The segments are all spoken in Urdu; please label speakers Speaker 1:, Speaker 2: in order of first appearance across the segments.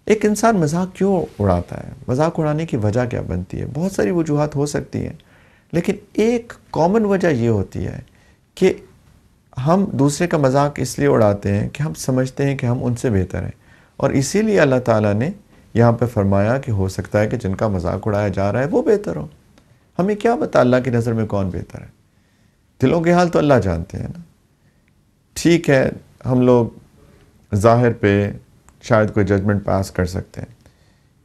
Speaker 1: ایک انسان مذاق کیوں اڑاتا ہے؟ مذاق اڑانے کی وجہ کیا بنتی ہے؟ بہت ساری وجوہات ہو سکتی ہیں، لیکن ایک کامن وجہ یہ ہوتی ہے کہ ہم دوسرے کا مذاق اس لیے اڑاتے ہیں کہ ہم سمجھتے ہیں کہ ہم ان سے بہتر ہیں، اور اسی لیے اللہ تعالیٰ نے یہاں پہ فرمایا کہ ہو سکتا ہے کہ جن کا مذاق اڑایا جا رہا ہے وہ بہتر ہو۔ ہمیں کیا پتہ اللہ کی نظر میں کون بہتر ہے؟ دلوں کے حال تو اللہ جانتے ہیں نا۔ ٹھیک ہے، ہم لوگ ظاہر پہ شاید کوئی ججمنٹ پاس کر سکتے ہیں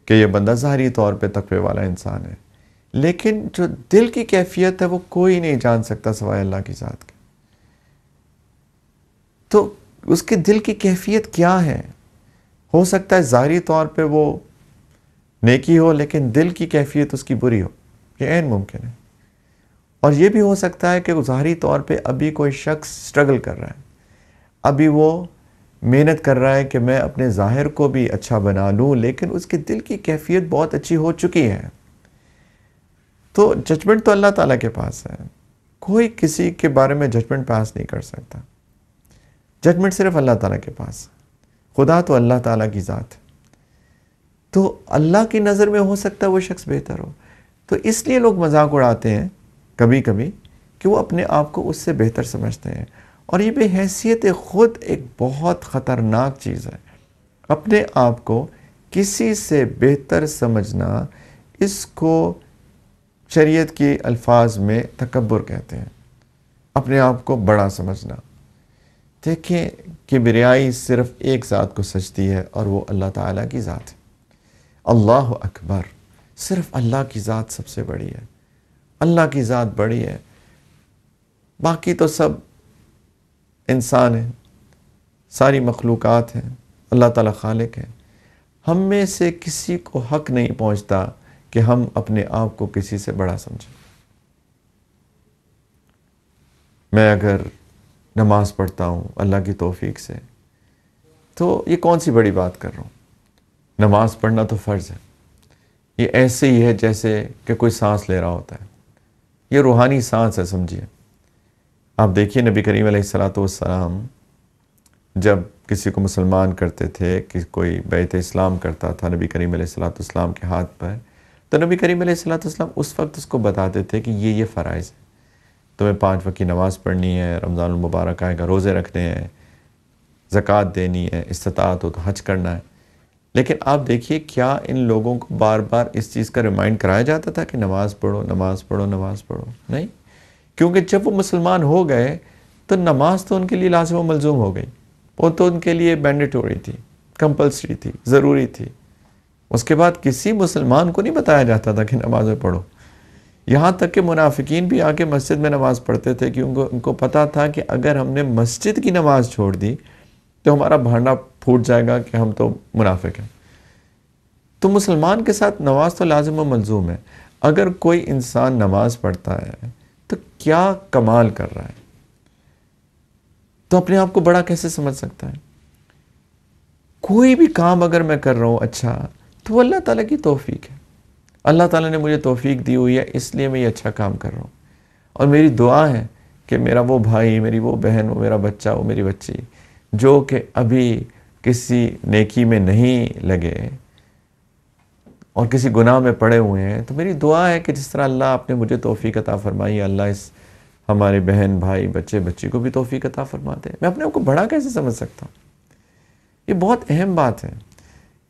Speaker 1: کہ یہ بندہ ظاہری طور پہ تقوی والا انسان ہے، لیکن جو دل کی کیفیت ہے وہ کوئی نہیں جان سکتا سوائے اللہ کی ذات کے۔ تو اس کے دل کی کیفیت کیا ہے؟ ہو سکتا ہے ظاہری طور پہ وہ نیکی ہو لیکن دل کی کیفیت اس کی بری ہو، یہ عین ممکن ہے۔ اور یہ بھی ہو سکتا ہے کہ ظاہری طور پہ ابھی کوئی شخص سٹرگل کر رہا ہے، ابھی وہ محنت کر رہا ہے کہ میں اپنے ظاہر کو بھی اچھا بنا لوں، لیکن اس کے دل کی کیفیت بہت اچھی ہو چکی ہے۔ تو ججمنٹ تو اللہ تعالیٰ کے پاس ہے، کوئی کسی کے بارے میں ججمنٹ پاس نہیں کر سکتا۔ ججمنٹ صرف اللہ تعالیٰ کے پاس ہے۔ خدا تو اللہ تعالیٰ کی ذات ہے، تو اللہ کی نظر میں ہو سکتا ہے وہ شخص بہتر ہو۔ تو اس لیے لوگ مذاق اڑاتے ہیں کبھی کبھی کہ وہ اپنے آپ کو اس سے بہتر سمجھتے ہیں، اور یہ بے حیثیت خود ایک بہت خطرناک چیز ہے۔ اپنے آپ کو کسی سے بہتر سمجھنا، اس کو شریعت کی الفاظ میں تکبر کہتے ہیں، اپنے آپ کو بڑا سمجھنا۔ دیکھیں، کبریائی صرف ایک ذات کو سجتی ہے اور وہ اللہ تعالیٰ کی ذات ہے۔ اللہ اکبر، صرف اللہ کی ذات سب سے بڑی ہے، اللہ کی ذات بڑی ہے، باقی تو سب انسان ہیں، ساری مخلوقات ہیں، اللہ تعالیٰ خالق ہے۔ ہم میں سے کسی کو حق نہیں پہنچتا کہ ہم اپنے آپ کو کسی سے بڑا سمجھیں۔ میں اگر نماز پڑھتا ہوں اللہ کی توفیق سے، تو یہ کون سی بڑی بات کر رہا ہوں؟ نماز پڑھنا تو فرض ہے، یہ ایسے ہی ہے جیسے کہ کوئی سانس لے رہا ہوتا ہے، یہ روحانی سانس ہے، سمجھیے۔ آپ دیکھیے نبی کریم علیہ السلام جب کسی کو مسلمان کرتے تھے، کہ کوئی بیعت اسلام کرتا تھا نبی کریم علیہ السلام کے ہاتھ پر، تو نبی کریم علیہ السلام اس وقت اس کو بتاتے تھے کہ یہ فرائض ہے، تمہیں 5 وقت کی نماز پڑھنی ہے، رمضان المبارک آئے گا، روزے رکھنے ہیں، زکوٰۃ دینی ہے، استطاعت ہو تو حج کرنا ہے۔ لیکن آپ دیکھیے، کیا ان لوگوں کو بار بار اس چیز کا ریمائنڈ کرایا جاتا تھا کہ نماز پڑھو، نماز پڑھو، نماز پڑھو؟ نہیں، کیونکہ جب وہ مسلمان ہو گئے تو نماز تو ان کے لیے لازم و ملزوم ہو گئی، وہ تو ان کے لیے مینڈیٹوری تھی، کمپلسری تھی، ضروری تھی۔ اس کے بعد کسی مسلمان کو نہیں بتایا جاتا تھا کہ نمازیں پڑھو، یہاں تک کہ منافقین بھی آ کے مسجد میں نماز پڑھتے تھے، کیونکہ ان کو پتا تھا کہ اگر ہم نے مسجد کی نماز چھوڑ دی تو ہمارا بھانڈا پھوٹ جائے گا کہ ہم تو منافق ہیں۔ تو مسلمان کے ساتھ نماز تو لازم و ملزوم ہے۔ اگر کوئی انسان نماز پڑھتا ہے تو کیا کمال کر رہا ہے، تو اپنے آپ کو بڑا کیسے سمجھ سکتا ہے؟ کوئی بھی کام اگر میں کر رہا ہوں اچھا، تو وہ اللہ تعالیٰ کی توفیق ہے، اللہ تعالیٰ نے مجھے توفیق دی ہوئی ہے، اس لیے میں یہ اچھا کام کر رہا ہوں۔ اور میری دعا ہے کہ میرا وہ بھائی، میری وہ بہن، وہ میرا بچہ، وہ میری بچی، جو کہ ابھی کسی نیکی میں نہیں لگے اور کسی گناہ میں پڑے ہوئے ہیں، تو میری دعا ہے کہ جس طرح اللہ آپ نے مجھے توفیق عطا فرمائی، اللہ اس ہمارے بہن، بھائی، بچے، بچی کو بھی توفیق عطا فرماتے ہیں۔ میں اپنے آپ کو بڑا کیسے سمجھ سکتا ہوں؟ یہ بہت اہم بات ہے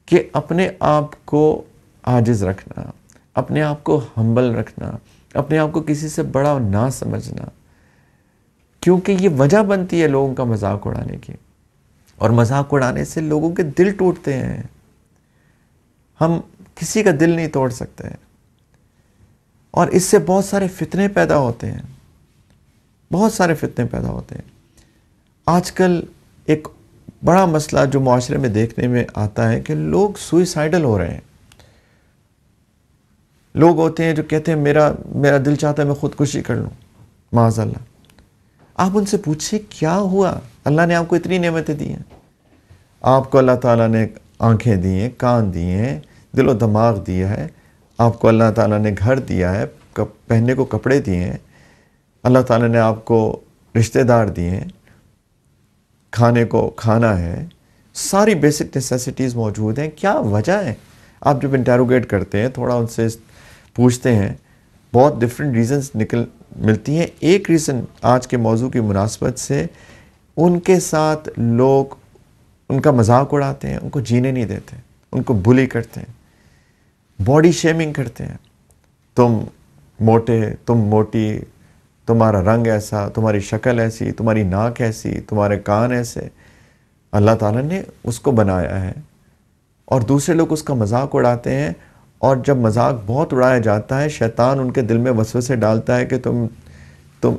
Speaker 1: کہ اپنے آپ کو عاجز رکھنا، اپنے آپ کو ہمبل رکھنا، اپنے آپ کو کسی سے بڑا نہ سمجھنا، کیونکہ یہ وجہ بنتی ہے لوگوں کا مذاق اڑانے کی، اور مذاق اڑانے سے لوگوں کے دل ٹوٹتے ہیں۔ ہم کسی کا دل نہیں توڑ سکتے، اور اس سے بہت سارے فتنے پیدا ہوتے ہیں، بہت سارے فتنے پیدا ہوتے ہیں۔ آج کل ایک بڑا مسئلہ جو معاشرے میں دیکھنے میں آتا ہے کہ لوگ سوئسائڈل ہو رہے ہیں۔ لوگ ہوتے ہیں جو کہتے ہیں میرا دل چاہتا ہے میں خودکشی کر لوں، معاذ اللہ۔ آپ ان سے پوچھیں کیا ہوا؟ اللہ نے آپ کو اتنی نعمتیں دی ہیں، آپ کو اللہ تعالیٰ نے آنکھیں دی ہیں، کان دیے ہیں، دل و دماغ دیا ہے، آپ کو اللہ تعالیٰ نے گھر دیا ہے، پہننے کو کپڑے دیے ہیں، اللہ تعالیٰ نے آپ کو رشتہ دار دیے ہیں، کھانے کو کھانا ہے، ساری بیسک نیسیسٹیز موجود ہیں. کیا وجہ ہے؟ آپ جب انٹیروگیٹ کرتے ہیں، تھوڑا ان سے پوچھتے ہیں، بہت ڈفرینٹ ریزنز ملتی ہیں. ایک ریزن آج کے موضوع کی مناسبت سے، ان کے ساتھ لوگ ان کا مذاق اڑاتے ہیں، ان کو جینے نہیں دیتے، ان کو بلی کرتے ہیں، باڈی شیمنگ کرتے ہیں. تم موٹے، تم موٹی، تمہارا رنگ ایسا، تمہاری شکل ایسی، تمہاری ناک ایسی، تمہارے کان ایسے. اللہ تعالیٰ نے اس کو بنایا ہے اور دوسرے لوگ اس کا مذاق اڑاتے ہیں. اور جب مذاق بہت اڑایا جاتا ہے، شیطان ان کے دل میں وسوسے ڈالتا ہے کہ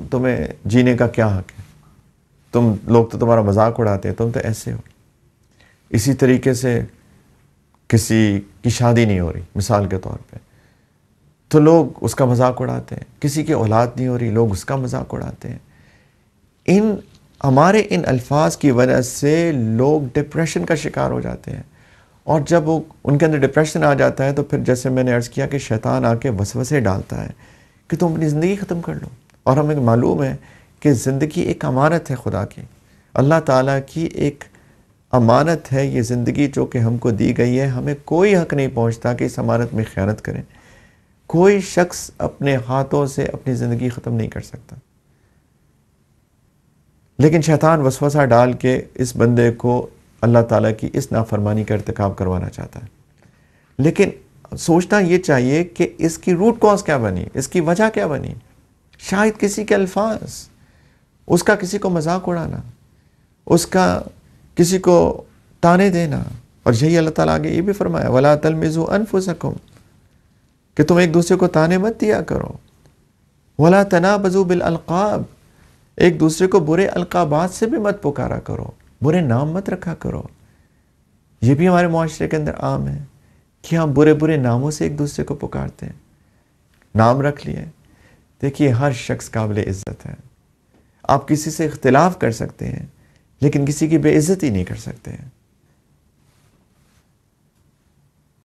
Speaker 1: تمہیں جینے کا کیا حق ہے، تم لوگ تو تمہارا مذاق اڑاتے ہیں، تم تو ایسے ہو. اسی طریقے سے کسی کی شادی نہیں ہو رہی مثال کے طور پہ، تو لوگ اس کا مذاق اڑاتے ہیں. کسی کی اولاد نہیں ہو رہی، لوگ اس کا مذاق اڑاتے ہیں. ہمارے ان الفاظ کی وجہ سے لوگ ڈپریشن کا شکار ہو جاتے ہیں. اور جب ان کے اندر ڈپریشن آ جاتا ہے تو پھر جیسے میں نے عرض کیا کہ شیطان آ کے وسوسے ڈالتا ہے کہ تم اپنی زندگی ختم کر لو. اور ہمیں معلوم ہے کہ زندگی ایک امانت ہے خدا کی، اللہ تعالیٰ کی ایک امانت ہے یہ زندگی جو کہ ہم کو دی گئی ہے. ہمیں کوئی حق نہیں پہنچتا کہ اس امانت میں خیانت کریں. کوئی شخص اپنے ہاتھوں سے اپنی زندگی ختم نہیں کر سکتا، لیکن شیطان وسوسہ ڈال کے اس بندے کو اللہ تعالیٰ کی اس نافرمانی کا ارتکاب کروانا چاہتا ہے. لیکن سوچنا یہ چاہیے کہ اس کی روٹ کاز کیا بنی، اس کی وجہ کیا بنی. شاید کسی کے الفاظ، اس کا کسی کو مذاق اڑانا، اس کا کسی کو تانے دینا. اور یہی اللہ تعالیٰ آگے یہ بھی فرمایا وَلَا تَلْمِزُوا أَنفُسَكُمْ، کہ تم ایک دوسرے کو تانے مت دیا کرو. وَلَا تَنَابَزُوا بِالْأَلْقَابِ، ایک دوسرے کو برے القابات سے بھی مت پکارا کرو، برے نام مت رکھا کرو. یہ بھی ہمارے معاشرے کے اندر عام ہے کہ ہم برے برے ناموں سے ایک دوسرے کو پکارتے ہیں. نام رکھ لیے. دیکھیے ہر شخص قابل عزت ہے. آپ کسی سے اختلاف کر سکتے ہیں لیکن کسی کی بے عزتی نہیں کر سکتے ہیں.